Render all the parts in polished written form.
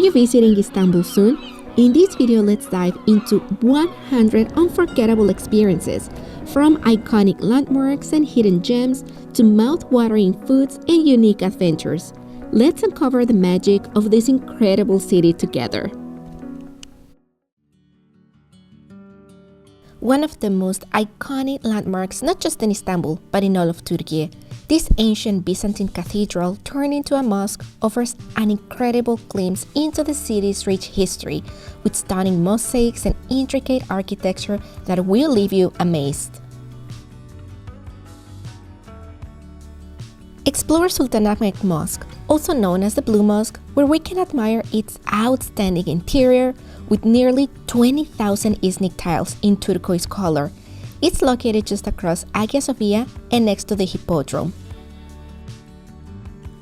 you visiting Istanbul soon? In this video, let's dive into 100 unforgettable experiences, from iconic landmarks and hidden gems to mouth-watering foods and unique adventures. Let's uncover the magic of this incredible city together. One of the most iconic landmarks, not just in Istanbul, but in all of Turkey, this ancient Byzantine cathedral turned into a mosque offers an incredible glimpse into the city's rich history, with stunning mosaics and intricate architecture that will leave you amazed. Explore Sultanahmet Mosque, also known as the Blue Mosque, where we can admire its outstanding interior with nearly 20,000 ISTANBU'S tiles in turquoise color. It's located just across Hagia Sophia and next to the Hippodrome.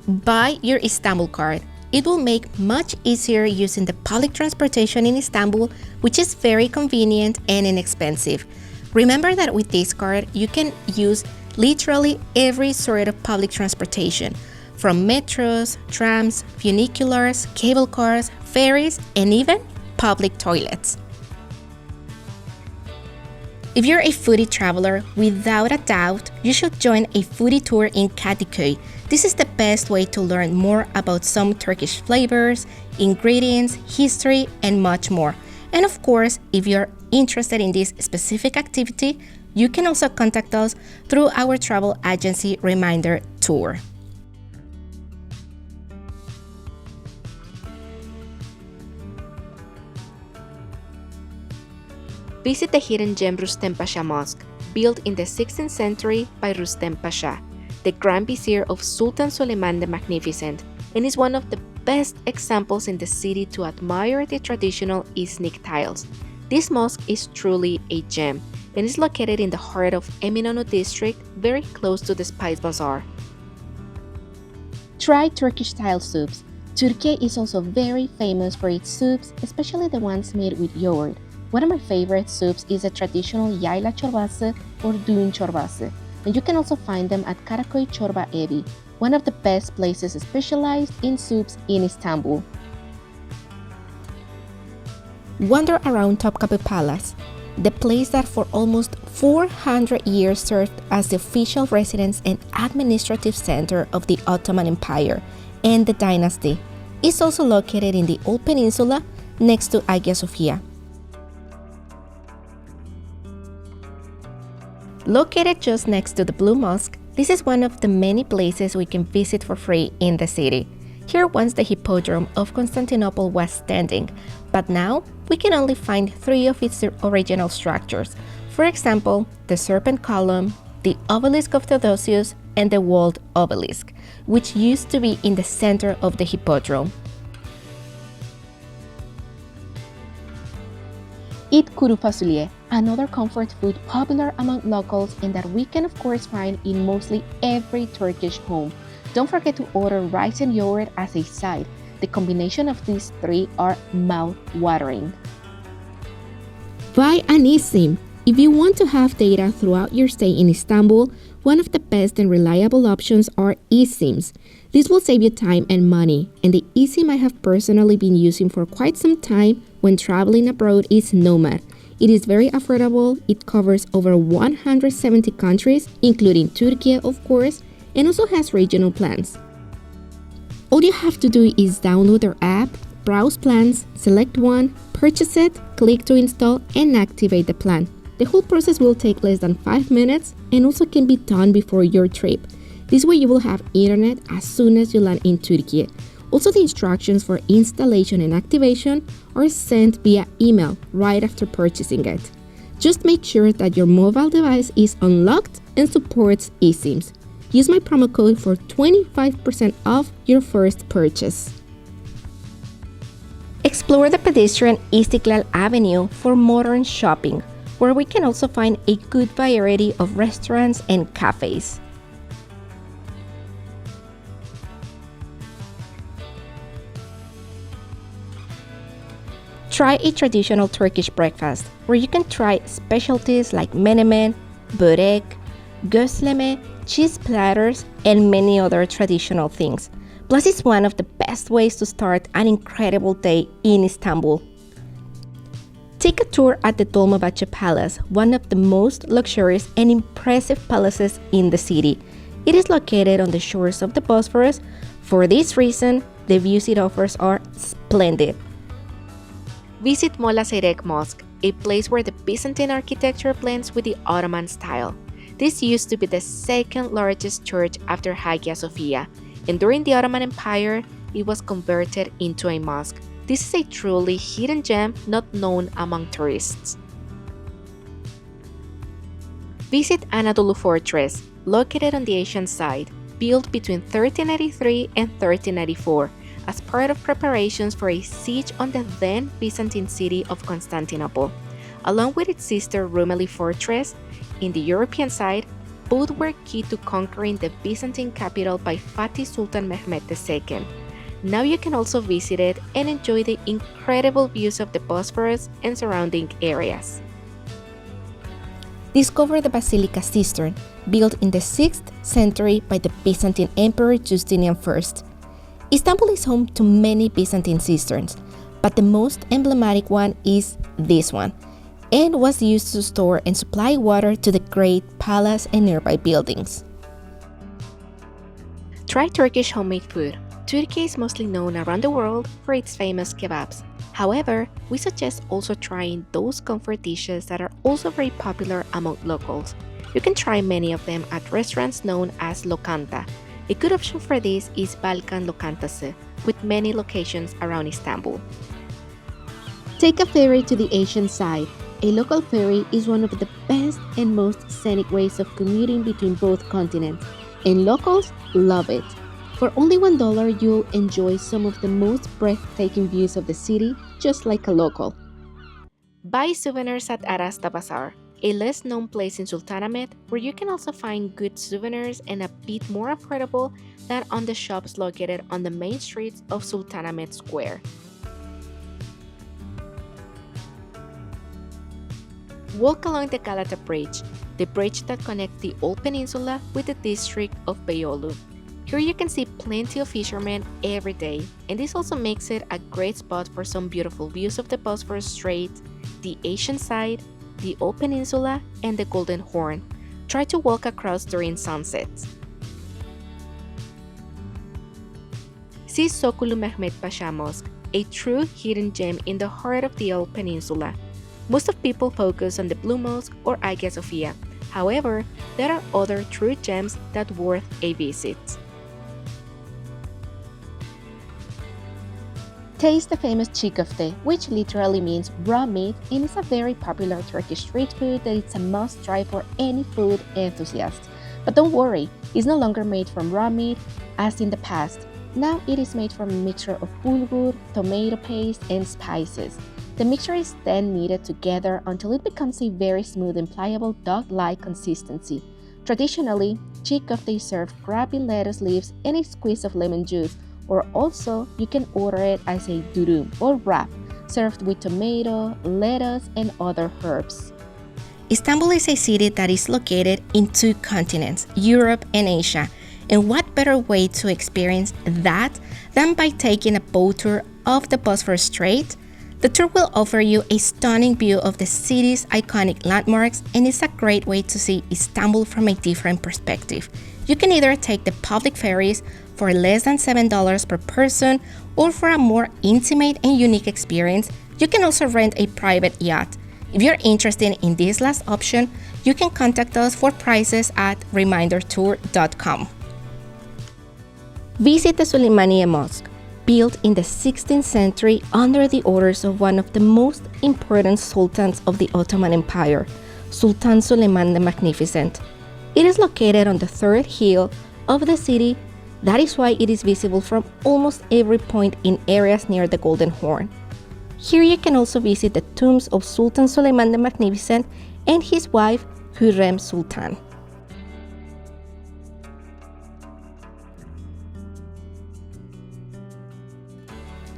Buy your Istanbul card. It will make much easier using the public transportation in Istanbul, which is very convenient and inexpensive. Remember that with this card, you can use literally every sort of public transportation, from metros, trams, funiculars, cable cars, ferries, and even public toilets. If you're a foodie traveler, without a doubt, you should join a foodie tour in Kadıköy. This is the best way to learn more about some Turkish flavors, ingredients, history, and much more. And of course, if you're interested in this specific activity, you can also contact us through our travel agency Reminder Tour. Visit the hidden gem Rustem Pasha Mosque, built in the 16th century by Rustem Pasha, the Grand Vizier of Sultan Suleiman the Magnificent, and is one of the best examples in the city to admire the traditional ISTANBU'S tiles. This mosque is truly a gem and is located in the heart of Eminönü district, very close to the Spice Bazaar. Try Turkish style soups. Turkey is also very famous for its soups, especially the ones made with yogurt. One of my favorite soups is a traditional yayla çorbası or düğün çorbası, and you can also find them at Karaköy Çorba Evi, one of the best places specialized in soups in Istanbul. Wander around Topkapı Palace, the place that for almost 400 years served as the official residence and administrative center of the Ottoman Empire and the dynasty. It's also located in the Old Peninsula next to Hagia Sophia. Located just next to the Blue Mosque, this is one of the many places we can visit for free in the city. Here once the Hippodrome of Constantinople was standing, but now we can only find 3 of its original structures. For example, the Serpent Column, the Obelisk of Theodosius, and the Walled Obelisk, which used to be in the center of the Hippodrome. Eat kuru fasulye, another comfort food popular among locals and that we can of course find in mostly every Turkish home. Don't forget to order rice and yogurt as a side. The combination of these 3 are mouth-watering. Buy an eSIM. If you want to have data throughout your stay in Istanbul, one of the best and reliable options are eSIMs. This will save you time and money, and the eSIM I have personally been using for quite some time when traveling abroad is Nomad. It is very affordable, it covers over 170 countries, including Turkey of course, and also has regional plans. All you have to do is download their app, browse plans, select one, purchase it, click to install, and activate the plan. The whole process will take less than 5 minutes and also can be done before your trip. This way you will have internet as soon as you land in Turkey. Also, the instructions for installation and activation are sent via email right after purchasing it. Just make sure that your mobile device is unlocked and supports eSIMs. Use my promo code for 25% off your first purchase. Explore the pedestrian Istiklal Avenue for modern shopping, where we can also find a good variety of restaurants and cafes. Try a traditional Turkish breakfast, where you can try specialties like menemen, börek, gözleme, cheese platters, and many other traditional things. Plus, it's one of the best best ways to start an incredible day in Istanbul. Take a tour at the Dolmabahce Palace, one of the most luxurious and impressive palaces in the city. It is located on the shores of the Bosphorus. For this reason, the views it offers are splendid. Visit Molla Seyrek Mosque, a place where the Byzantine architecture blends with the Ottoman style. This used to be the second largest church after Hagia Sophia, and during the Ottoman Empire, it was converted into a mosque. This is a truly hidden gem not known among tourists. Visit Anadolu Fortress, located on the Asian side, built between 1383 and 1394 as part of preparations for a siege on the then Byzantine city of Constantinople. Along with its sister Rumeli Fortress, in the European side, both were key to conquering the Byzantine capital by Fatih Sultan Mehmed II. Now you can also visit it and enjoy the incredible views of the Bosphorus and surrounding areas. Discover the Basilica Cistern, built in the 6th century by the Byzantine Emperor Justinian I. Istanbul is home to many Byzantine cisterns, but the most emblematic one is this one, and was used to store and supply water to the great palace and nearby buildings. Try Turkish homemade food. Turkey is mostly known around the world for its famous kebabs. However, we suggest also trying those comfort dishes that are also very popular among locals. You can try many of them at restaurants known as lokanta. A good option for this is Balkan Lokantası, with many locations around Istanbul. Take a ferry to the Asian side. A local ferry is one of the best and most scenic ways of commuting between both continents, and locals love it. For only $1, you'll enjoy some of the most breathtaking views of the city, just like a local. Buy souvenirs at Arasta Bazaar, a less known place in Sultanahmet, where you can also find good souvenirs and a bit more affordable than on the shops located on the main streets of Sultanahmet Square. Walk along the Galata Bridge, the bridge that connects the old peninsula with the district of Beyoğlu. Here you can see plenty of fishermen every day, and this also makes it a great spot for some beautiful views of the Bosphorus Strait, the Asian side, the Old Peninsula, and the Golden Horn. Try to walk across during sunsets. See Sokulu Mehmet Pasha Mosque, a true hidden gem in the heart of the Old Peninsula. Most of people focus on the Blue Mosque or Hagia Sophia. However, there are other true gems that worth a visit. Taste the famous çiğ köfte, which literally means raw meat, and is a very popular Turkish street food that it's a must-try for any food enthusiast. But don't worry, it's no longer made from raw meat as in the past. Now it is made from a mixture of bulgur, tomato paste, and spices. The mixture is then kneaded together until it becomes a very smooth and pliable dough-like consistency. Traditionally, çiğ köfte is served wrapped in lettuce leaves and a squeeze of lemon juice, or also you can order it as a durum or wrap, served with tomato, lettuce, and other herbs. Istanbul is a city that is located in two continents, Europe and Asia. And what better way to experience that than by taking a boat tour of the Bosphorus Strait? The tour will offer you a stunning view of the city's iconic landmarks, and it's a great way to see Istanbul from a different perspective. You can either take the public ferries for less than $7 per person, or for a more intimate and unique experience, you can also rent a private yacht. If you're interested in this last option, you can contact us for prices at remindertour.com. Visit the Süleymaniye Mosque, built in the 16th century under the orders of one of the most important sultans of the Ottoman Empire, Sultan Süleyman the Magnificent. It is located on the third hill of the city. That is why it is visible from almost every point in areas near the Golden Horn. Here you can also visit the tombs of Sultan Süleyman the Magnificent and his wife Hürrem Sultan.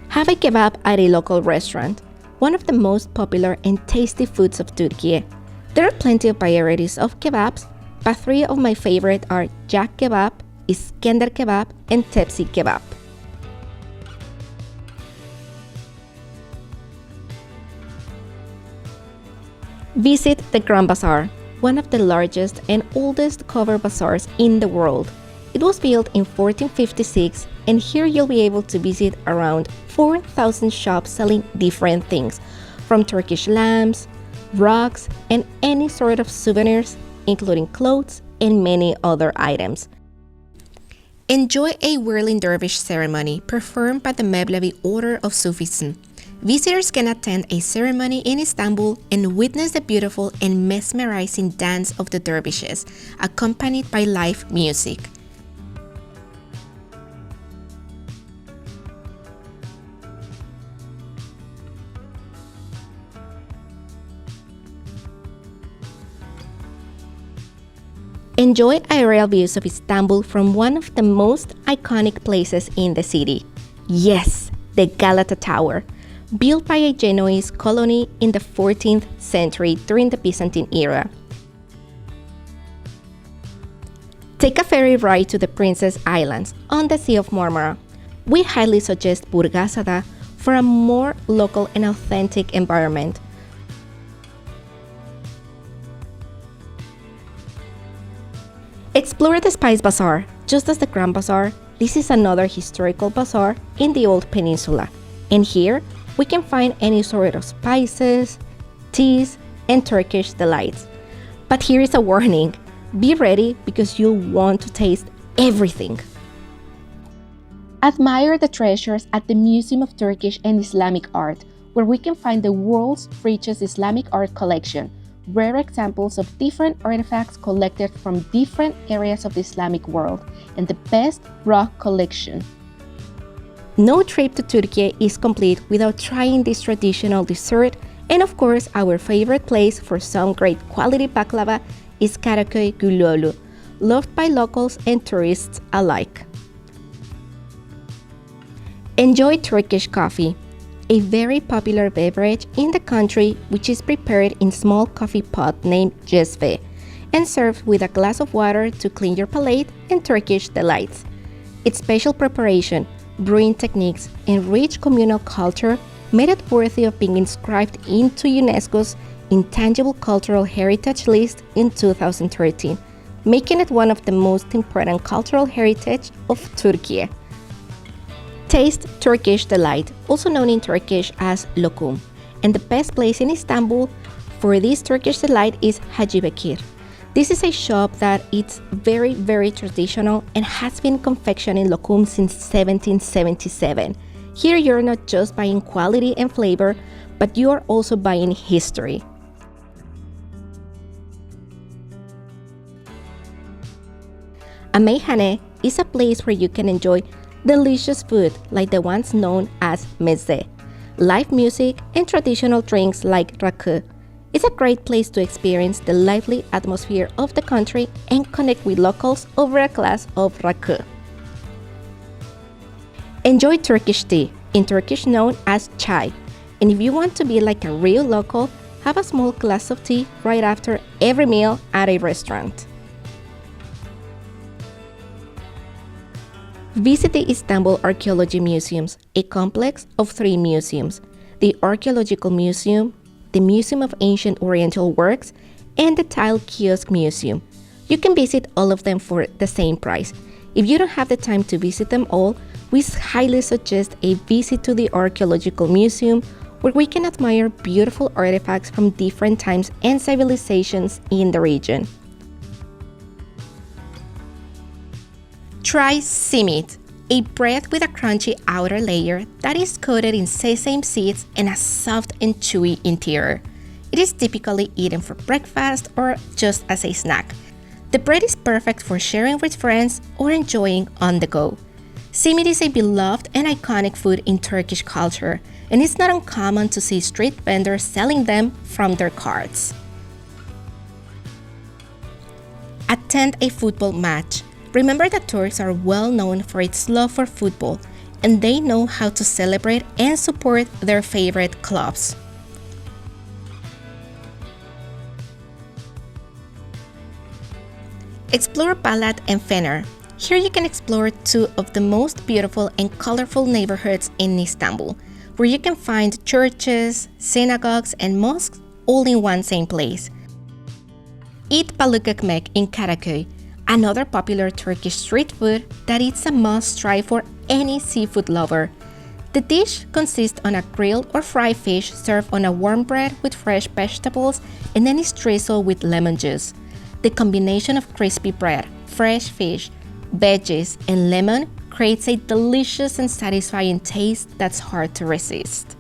Have a kebab at a local restaurant, one of the most popular and tasty foods of Turkiye. There are plenty of varieties of kebabs, but three of my favorite are Jak kebab, Iskender kebab, and Tepsi kebab. Visit the Grand Bazaar, one of the largest and oldest covered bazaars in the world. It was built in 1456, and here you'll be able to visit around 4,000 shops selling different things, from Turkish lamps, rugs, and any sort of souvenirs, including clothes and many other items. Enjoy a whirling dervish ceremony performed by the Mevlevi Order of Sufism. Visitors can attend a ceremony in Istanbul and witness the beautiful and mesmerizing dance of the dervishes, accompanied by live music. Enjoy aerial views of Istanbul from one of the most iconic places in the city. Yes, the Galata Tower, built by a Genoese colony in the 14th century during the Byzantine era. Take a ferry ride to the Princess Islands on the Sea of Marmara. We highly suggest Burgasada for a more local and authentic environment. Explore the Spice Bazaar. Just as the Grand Bazaar, this is another historical bazaar in the Old Peninsula. And here, we can find any sort of spices, teas, and Turkish delights. But here is a warning. Be ready because you'll want to taste everything. Admire the treasures at the Museum of Turkish and Islamic Art, where we can find the world's richest Islamic art collection, rare examples of different artifacts collected from different areas of the Islamic world, and the best rock collection. No trip to Turkey is complete without trying this traditional dessert, and of course our favorite place for some great quality baklava is Karaköy Güllüoğlu, loved by locals and tourists alike. Enjoy Turkish coffee, a very popular beverage in the country which is prepared in small coffee pot named cezve and served with a glass of water to clean your palate and Turkish delights. Its special preparation, brewing techniques, and rich communal culture made it worthy of being inscribed into UNESCO's Intangible Cultural Heritage list in 2013, making it one of the most important cultural heritage of Turkiye. Taste Turkish delight, also known in Turkish as lokum, and the best place in Istanbul for this Turkish delight is Hacı Bekir. This is a shop that is very traditional and has been confectioning lokum since 1777. Here you're not just buying quality and flavor, but you are also buying history. A meyhane is a place where you can enjoy delicious food like the ones known as meze, live music, and traditional drinks like rakı. It's a great place to experience the lively atmosphere of the country and connect with locals over a glass of rakı. Enjoy Turkish tea, in Turkish known as chai. And if you want to be like a real local, have a small glass of tea right after every meal at a restaurant. Visit the Istanbul Archaeology Museums, a complex of 3 museums: the Archaeological Museum, the Museum of Ancient Oriental Works, and the Tile Kiosk Museum. You can visit all of them for the same price. If you don't have the time to visit them all, we highly suggest a visit to the Archaeological Museum, where we can admire beautiful artifacts from different times and civilizations in the region. Try simit, a bread with a crunchy outer layer that is coated in sesame seeds and a soft and chewy interior. It is typically eaten for breakfast or just as a snack. The bread is perfect for sharing with friends or enjoying on the go. Simit is a beloved and iconic food in Turkish culture, and it's not uncommon to see street vendors selling them from their carts. Attend a football match. Remember that Turks are well known for its love for football, and they know how to celebrate and support their favorite clubs. Explore Balat and Fener. Here you can explore 2 of the most beautiful and colorful neighborhoods in Istanbul, where you can find churches, synagogues, and mosques all in one same place. Eat balık ekmek in Karaköy, another popular Turkish street food that is a must-try for any seafood lover. The dish consists on a grilled or fried fish served on a warm bread with fresh vegetables and then is drizzled with lemon juice. The combination of crispy bread, fresh fish, veggies, and lemon creates a delicious and satisfying taste that's hard to resist.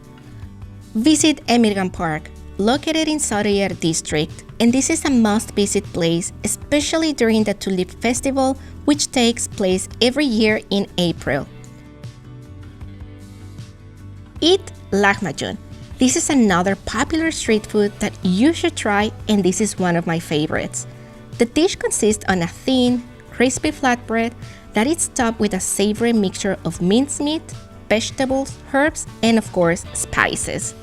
Visit Emirgan Park, located in Sarıyer district, and this is a must-visit place, especially during the Tulip Festival, which takes place every year in April. Eat lahmacun. This is another popular street food that you should try, and this is one of my favorites. The dish consists on a thin, crispy flatbread that is topped with a savory mixture of mincemeat, vegetables, herbs, and of course, spices.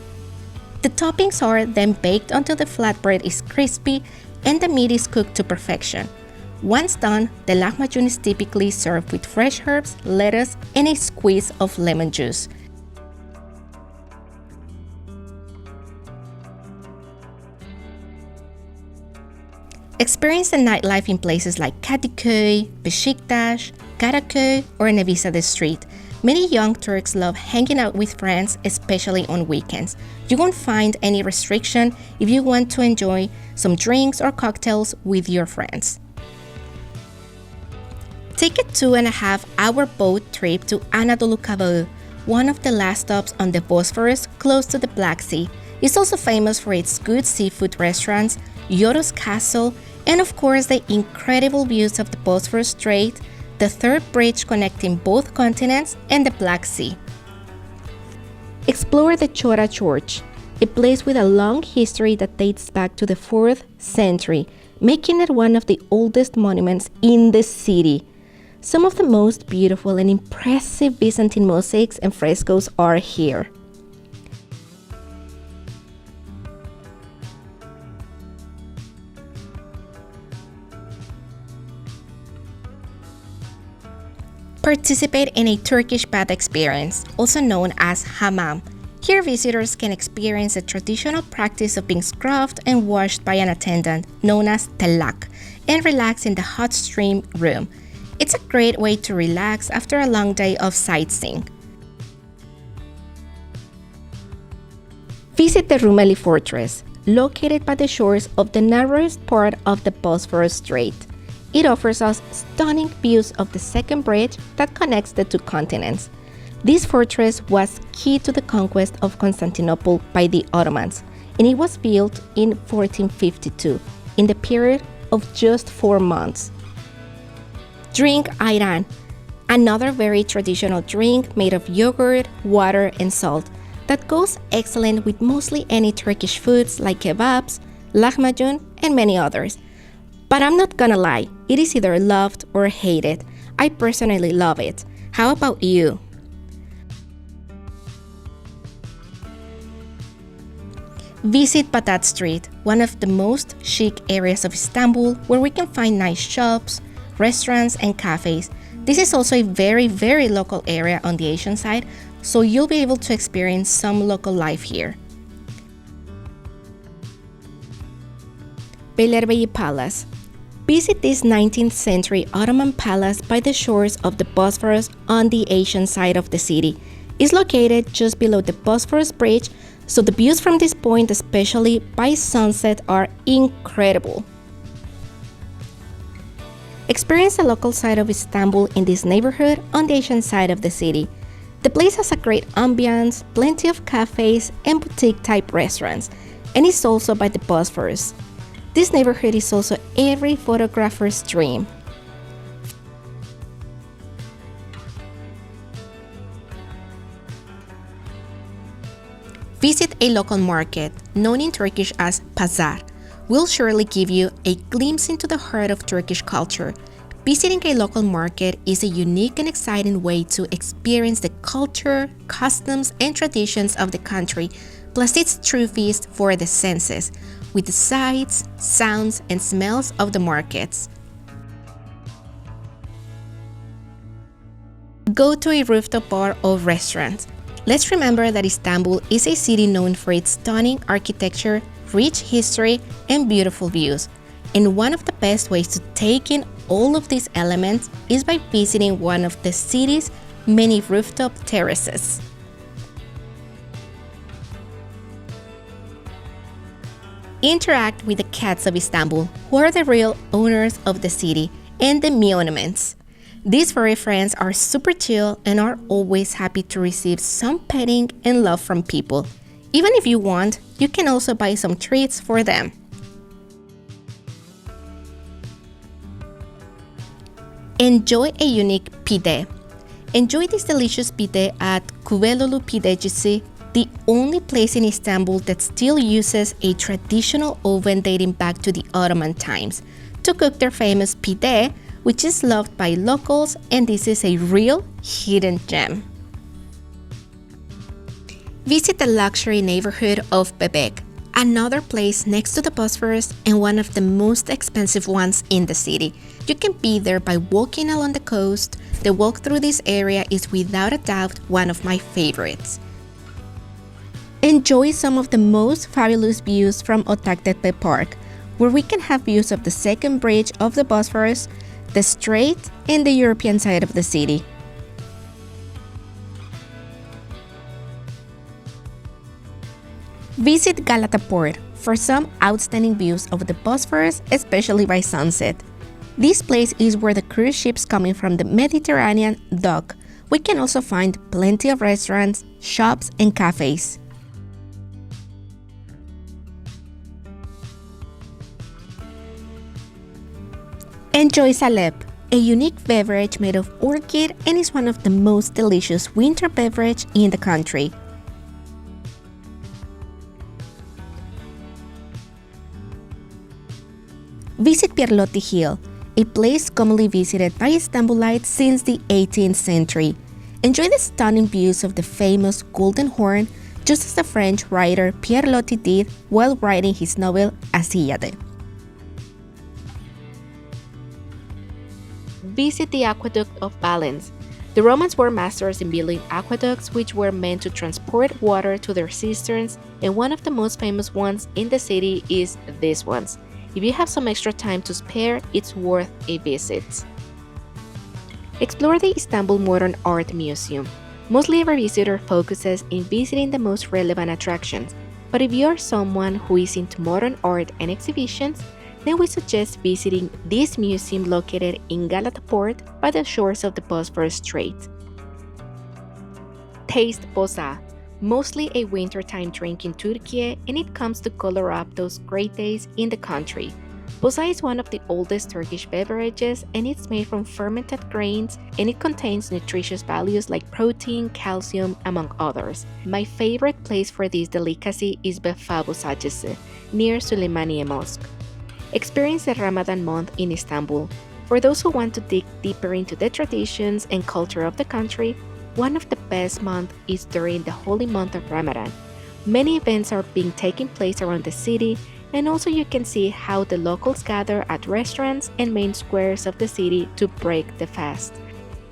The toppings are then baked until the flatbread is crispy and the meat is cooked to perfection. Once done, the lahmacun is typically served with fresh herbs, lettuce, and a squeeze of lemon juice. Experience the nightlife in places like Kadıköy, Beşiktaş, Karaköy, or Nevizade Street. Many young Turks love hanging out with friends, especially on weekends. You won't find any restriction if you want to enjoy some drinks or cocktails with your friends. Take a 2.5-hour boat trip to Anadolu Kavağı, one of the last stops on the Bosphorus close to the Black Sea. It's also famous for its good seafood restaurants, Yoros Castle, and of course the incredible views of the Bosphorus Strait, the third bridge connecting both continents, and the Black Sea. Explore the Chora Church, a place with a long history that dates back to the 4th century, making it one of the oldest monuments in the city. Some of the most beautiful and impressive Byzantine mosaics and frescoes are here. Participate in a Turkish bath experience, also known as hammam. Here visitors can experience the traditional practice of being scrubbed and washed by an attendant, known as tellak, and relax in the hot stream room. It's a great way to relax after a long day of sightseeing. Visit the Rumeli Fortress, located by the shores of the narrowest part of the Bosphorus Strait. It offers us stunning views of the second bridge that connects the two continents. This fortress was key to the conquest of Constantinople by the Ottomans, and it was built in 1452, in the period of just 4 months. Drink ayran, another very traditional drink made of yogurt, water, and salt that goes excellent with mostly any Turkish foods like kebabs, lahmacun, and many others. But I'm not gonna lie, it is either loved or hated. I personally love it. How about you? Visit Batat Street, one of the most chic areas of Istanbul, where we can find nice shops, restaurants, and cafes. This is also a very local area on the Asian side, so you'll be able to experience some local life here. Beylerbeyi Palace. Visit this 19th century Ottoman palace by the shores of the Bosphorus on the Asian side of the city. It's located just below the Bosphorus Bridge, so the views from this point, especially by sunset, are incredible. Experience the local side of Istanbul in this neighborhood on the Asian side of the city. The place has a great ambiance, plenty of cafes and boutique-type restaurants, and it's also by the Bosphorus. This neighborhood is also every photographer's dream. Visit a local market, known in Turkish as pazar, will surely give you a glimpse into the heart of Turkish culture. Visiting a local market is a unique and exciting way to experience the culture, customs, and traditions of the country, plus it's true feast for the senses, with the sights, sounds, and smells of the markets. Go to a rooftop bar or restaurant. Let's remember that Istanbul is a city known for its stunning architecture, rich history, and beautiful views. And one of the best ways to take in all of these elements is by visiting one of the city's many rooftop terraces. Interact with the cats of Istanbul, who are the real owners of the city, and the monuments. These furry friends are super chill and are always happy to receive some petting and love from people. Even if you want, you can also buy some treats for them. Enjoy a unique pide. Enjoy this delicious pide at Kuvelolu Pidecisi, the only place in Istanbul that still uses a traditional oven dating back to the Ottoman times to cook their famous pide, which is loved by locals, and this is a real hidden gem. Visit the luxury neighborhood of Bebek, another place next to the Bosphorus and one of the most expensive ones in the city. You can be there by walking along the coast. The walk through this area is without a doubt one of my favorites. Enjoy some of the most fabulous views from Otaktepe Park, where we can have views of the second bridge of the Bosphorus, the Strait, and the European side of the city. Visit Galata Port for some outstanding views of the Bosphorus, especially by sunset. This place is where the cruise ships coming from the Mediterranean dock. We can also find plenty of restaurants, shops, and cafes. Enjoy Salep, a unique beverage made of orchid and is one of the most delicious winter beverage in the country. Visit Pierlotti Hill, a place commonly visited by Istanbulites since the 18th century. Enjoy the stunning views of the famous Golden Horn, just as the French writer Pierre Loti did while writing his novel Asíade. Visit the Aqueduct of Valens. The Romans were masters in building aqueducts, which were meant to transport water to their cisterns, and one of the most famous ones in the city is this one. If you have some extra time to spare, it's worth a visit. Explore the Istanbul Modern Art Museum. Mostly every visitor focuses in visiting the most relevant attractions, but if you are someone who is into modern art and exhibitions, then we suggest visiting this museum located in Galata Port by the shores of the Bosphorus Strait. Taste boza, mostly a wintertime drink in Turkiye, and it comes to color up those great days in the country. Boza is one of the oldest Turkish beverages, and it's made from fermented grains, and it contains nutritious values like protein, calcium, among others. My favorite place for this delicacy is Vefa Bozacısı, near Süleymaniye Mosque. Experience the Ramadan month in Istanbul. For those who want to dig deeper into the traditions and culture of the country, one of the best months is during the holy month of Ramadan. Many events are being taking place around the city, and also you can see how the locals gather at restaurants and main squares of the city to break the fast.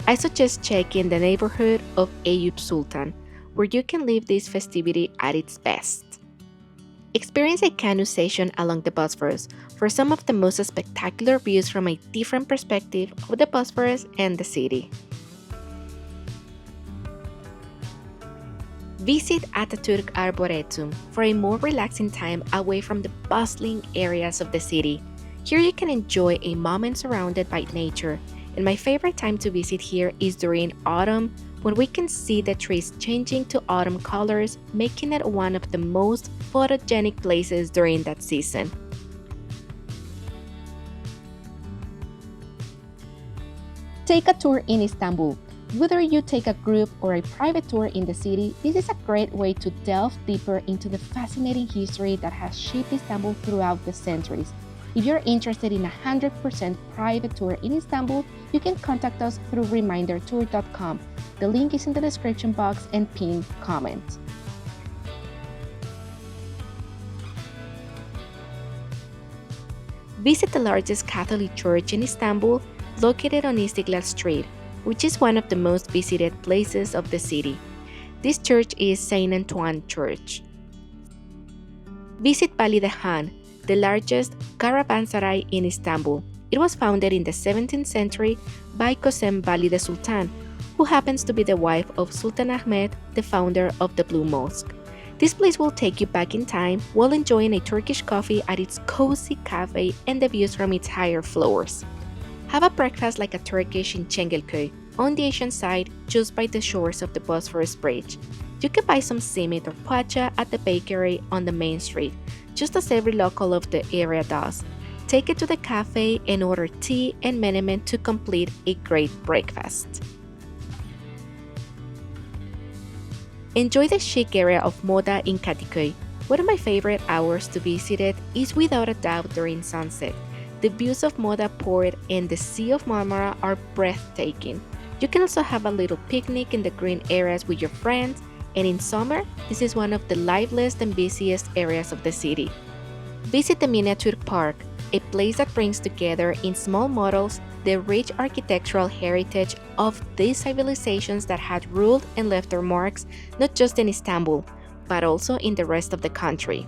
I suggest checking the neighborhood of Eyüp Sultan, where you can live this festivity at its best. Experience a canoe session along the Bosphorus for some of the most spectacular views from a different perspective of the Bosphorus and the city. Visit Atatürk Arboretum for a more relaxing time away from the bustling areas of the city. Here you can enjoy a moment surrounded by nature, and my favorite time to visit here is during autumn, when we can see the trees changing to autumn colors, making it one of the most photogenic places during that season. Take a tour in Istanbul. Whether you take a group or a private tour in the city, this is a great way to delve deeper into the fascinating history that has shaped Istanbul throughout the centuries. If you're interested in a 100% private tour in Istanbul, you can contact us through remindertour.com. The link is in the description box and pinned comment. Visit the largest Catholic church in Istanbul, located on Istiklal Street, which is one of the most visited places of the city. This church is Saint Antoine Church. Visit Bali Han, the largest caravanserai in Istanbul. It was founded in the 17th century by Kosem Bali the Sultan, who happens to be the wife of Sultan Ahmed, the founder of the Blue Mosque. This place will take you back in time while enjoying a Turkish coffee at its cozy cafe and the views from its higher floors. Have a breakfast like a Turkish in Çengelköy, on the Asian side, just by the shores of the Bosphorus Bridge. You can buy some simit or poğaça at the bakery on the main street, just as every local of the area does. Take it to the cafe and order tea and menemen to complete a great breakfast. Enjoy the chic area of Moda in Kadıköy. One of my favorite hours to visit it is without a doubt during sunset. The views of Moda Port and the Sea of Marmara are breathtaking. You can also have a little picnic in the green areas with your friends, and in summer, this is one of the liveliest and busiest areas of the city. Visit the Miniature Park, a place that brings together in small models the rich architectural heritage of these civilizations that had ruled and left their marks not just in Istanbul, but also in the rest of the country.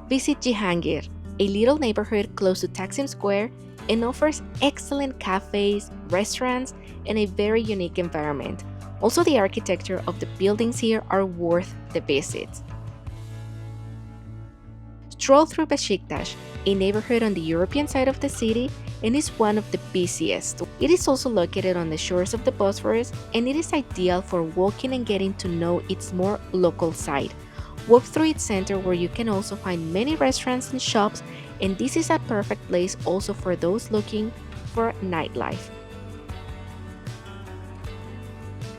Visit Cihangir, a little neighborhood close to Taksim Square, and offers excellent cafes, restaurants, and a very unique environment. Also, the architecture of the buildings here are worth the visit. Stroll through Beşiktaş, a neighborhood on the European side of the city, and is one of the busiest. It is also located on the shores of the Bosphorus, and it is ideal for walking and getting to know its more local side. Walk through its center where you can also find many restaurants and shops, and this is a perfect place also for those looking for nightlife.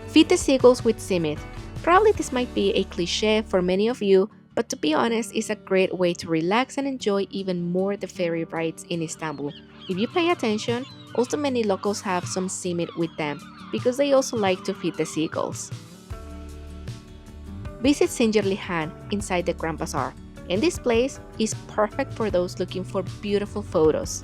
Feed the seagulls with simit. Probably this might be a cliche for many of you, but to be honest, it's a great way to relax and enjoy even more the ferry rides in Istanbul. If you pay attention, also many locals have some simit with them because they also like to feed the seagulls. Visit Zincirlikuyu inside the Grand Bazaar, and this place is perfect for those looking for beautiful photos.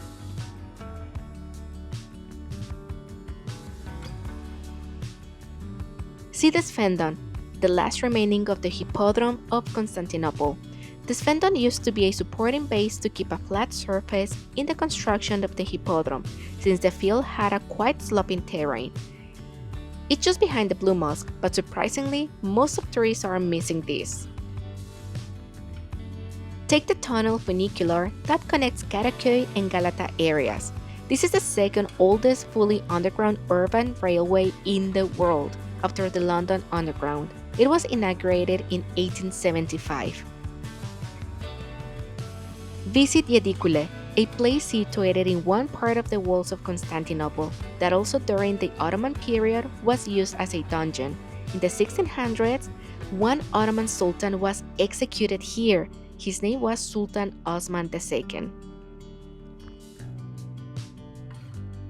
See the Sfendon, the last remaining of the Hippodrome of Constantinople. The Sfendon used to be a supporting base to keep a flat surface in the construction of the Hippodrome, since the field had a quite sloping terrain. It's just behind the Blue Mosque, but surprisingly, most of tourists are missing this. Take the tunnel funicular that connects Karaköy and Galata areas. This is the second oldest fully underground urban railway in the world, after the London Underground. It was inaugurated in 1875. Visit Yedikule, a place situated in one part of the walls of Constantinople that also during the Ottoman period was used as a dungeon. In the 1600s, one Ottoman Sultan was executed here. His name was Sultan Osman II.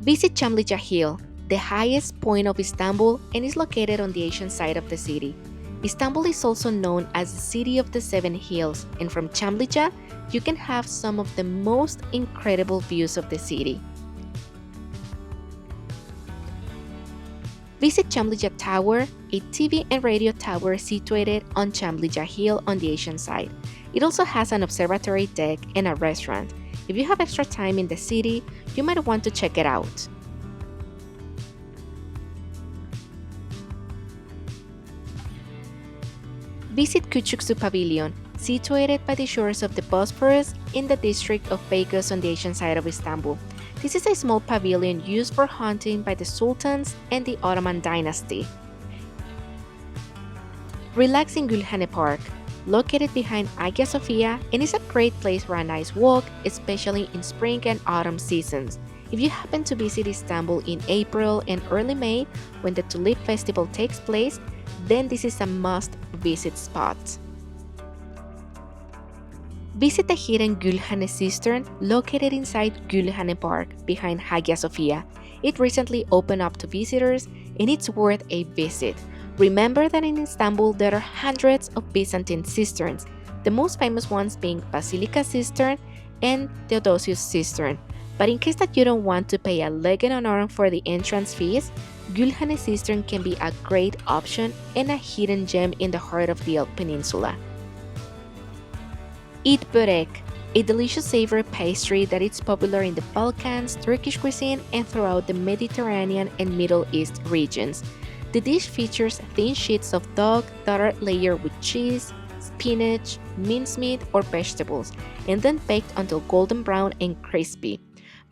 Visit Çamlıca Hill, the highest point of Istanbul, and is located on the Asian side of the city. Istanbul is also known as the City of the Seven Hills, and from Çamlıca, you can have some of the most incredible views of the city. Visit Çamlıca Tower, a TV and radio tower situated on Çamlıca Hill on the Asian side. It also has an observatory deck and a restaurant. If you have extra time in the city, you might want to check it out. Visit Küçüksu Pavilion, situated by the shores of the Bosphorus in the district of Beykoz on the Asian side of Istanbul. This is a small pavilion used for hunting by the sultans and the Ottoman dynasty. Relax in Gülhane Park, located behind Hagia Sophia, and is a great place for a nice walk, especially in spring and autumn seasons. If you happen to visit Istanbul in April and early May, when the Tulip Festival takes place, then this is a must-visit spot. Visit the hidden Gülhane Cistern located inside Gülhane Park behind Hagia Sophia. It recently opened up to visitors and it's worth a visit. Remember that in Istanbul there are hundreds of Byzantine cisterns, the most famous ones being Basilica Cistern and Theodosius Cistern. But in case that you don't want to pay a leg and an arm for the entrance fees, Gülhane Cistern can be a great option and a hidden gem in the heart of the Elk Peninsula. Eat börek, a delicious savory pastry that is popular in the Balkans, Turkish cuisine, and throughout the Mediterranean and Middle East regions. The dish features thin sheets of dough that are layered with cheese, spinach, mincemeat, or vegetables, and then baked until golden brown and crispy.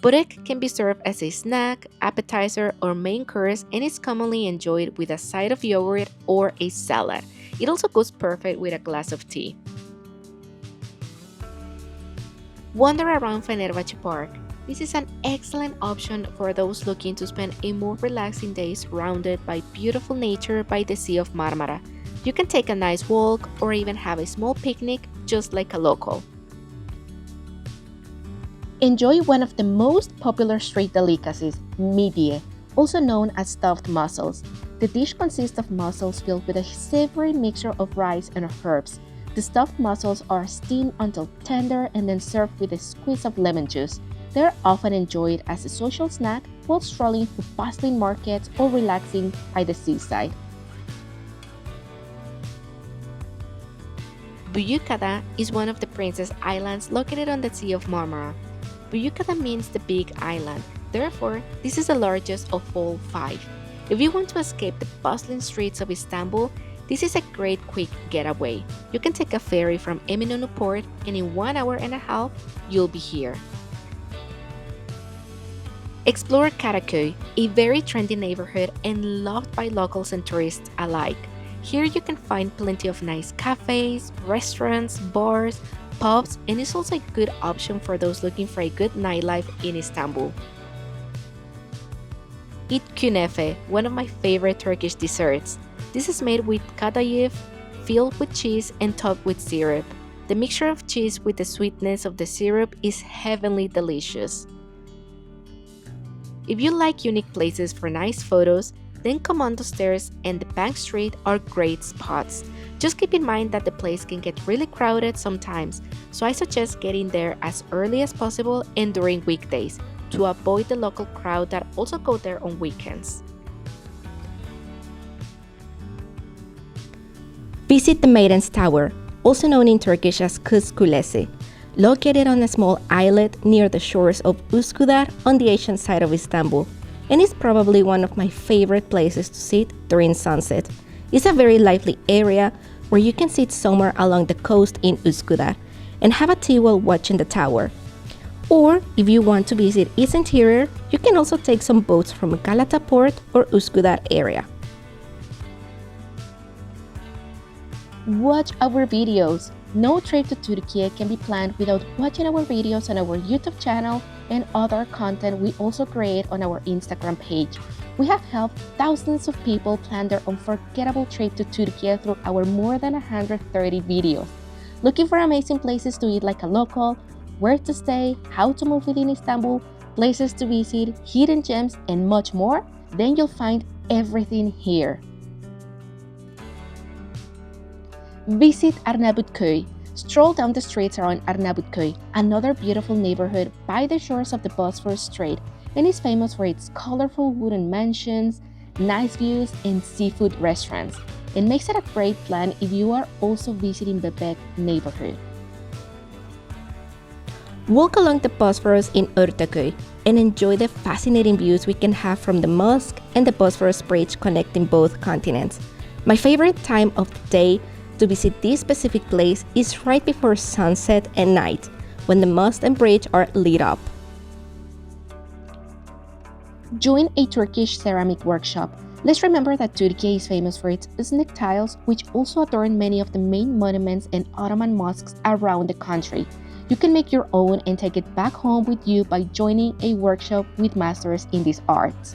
Börek can be served as a snack, appetizer, or main course and is commonly enjoyed with a side of yogurt or a salad. It also goes perfect with a glass of tea. Wander around Fenerbahce Park. This is an excellent option for those looking to spend a more relaxing day surrounded by beautiful nature by the Sea of Marmara. You can take a nice walk or even have a small picnic just like a local. Enjoy one of the most popular street delicacies, midye, also known as stuffed mussels. The dish consists of mussels filled with a savory mixture of rice and herbs. The stuffed mussels are steamed until tender and then served with a squeeze of lemon juice. They are often enjoyed as a social snack while strolling through bustling markets or relaxing by the seaside. Büyükada is one of the Princess Islands located on the Sea of Marmara. Büyükada means the big island, therefore, this is the largest of all 5. If you want to escape the bustling streets of Istanbul, this is a great quick getaway. You can take a ferry from Eminönü Port and in 1 hour and a half, you'll be here. Explore Karaköy, a very trendy neighborhood and loved by locals and tourists alike. Here you can find plenty of nice cafes, restaurants, bars, pubs, and it's also a good option for those looking for a good nightlife in Istanbul. Eat künefe, one of my favorite Turkish desserts. This is made with kadayıf, filled with cheese and topped with syrup. The mixture of cheese with the sweetness of the syrup is heavenly delicious. If you like unique places for nice photos, then Commando Stairs and the Bank Street are great spots. Just keep in mind that the place can get really crowded sometimes, so I suggest getting there as early as possible and during weekdays to avoid the local crowd that also go there on weekends. Visit the Maiden's Tower, also known in Turkish as Kız Kulesi, located on a small islet near the shores of Üsküdar on the Asian side of Istanbul, and is probably one of my favorite places to sit during sunset. It's a very lively area where you can sit somewhere along the coast in Üsküdar and have a tea while watching the tower. Or if you want to visit its interior, you can also take some boats from Galata Port or Üsküdar area. Watch our videos. No trip to Turkiye can be planned without watching our videos on our YouTube channel and other content we also create on our Instagram page. We have helped thousands of people plan their unforgettable trip to Turkiye through our more than 130 videos. Looking for amazing places to eat like a local, where to stay, how to move within Istanbul, places to visit, hidden gems, and much more? Then you'll find everything here. Visit Arnavutköy. Stroll down the streets around Arnavutköy, another beautiful neighborhood by the shores of the Bosphorus Strait, and is famous for its colorful wooden mansions, nice views, and seafood restaurants. It makes it a great plan if you are also visiting the Bebek neighborhood. Walk along the Bosphorus in Ortaköy and enjoy the fascinating views we can have from the mosque and the Bosphorus Bridge connecting both continents. My favorite time of the day to visit this specific place is right before sunset and night, when the mosque and bridge are lit up. Join a Turkish ceramic workshop. Let's remember that Turkey is famous for its Scenic tiles, which also adorn many of the main monuments and Ottoman mosques around the country. You can make your own and take it back home with you by joining a workshop with masters in these arts.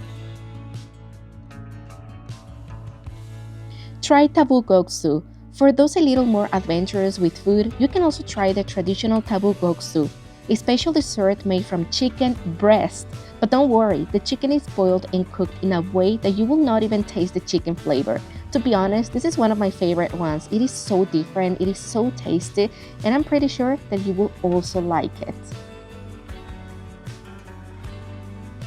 Try tavuk göksu. For those a little more adventurous with food, you can also try the traditional tavuk göksu, a special dessert made from chicken breast. But don't worry, the chicken is boiled and cooked in a way that you will not even taste the chicken flavor. To be honest, this is one of my favorite ones. It is so different, it is so tasty, and I'm pretty sure that you will also like it.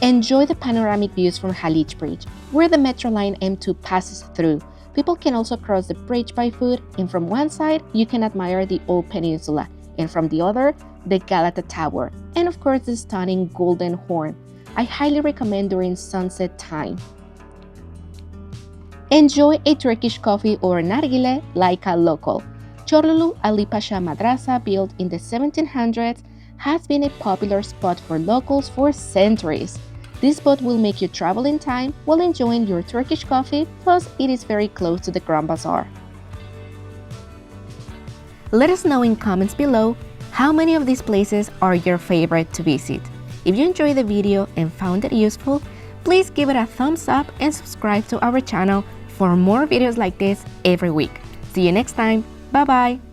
Enjoy the panoramic views from Halij Bridge, where the Metro Line M2 passes through. People can also cross the bridge by foot, and from one side, you can admire the old peninsula, and from the other, the Galata Tower, and of course the stunning Golden Horn. I highly recommend during sunset time. Enjoy a Turkish coffee or nargile like a local. Çorlu Ali Pasha Madrasa, built in the 1700s, has been a popular spot for locals for centuries. This spot will make you travel in time while enjoying your Turkish coffee, plus it is very close to the Grand Bazaar. Let us know in comments below how many of these places are your favorite to visit. If you enjoyed the video and found it useful, please give it a thumbs up and subscribe to our channel for more videos like this every week. See you next time. Bye bye.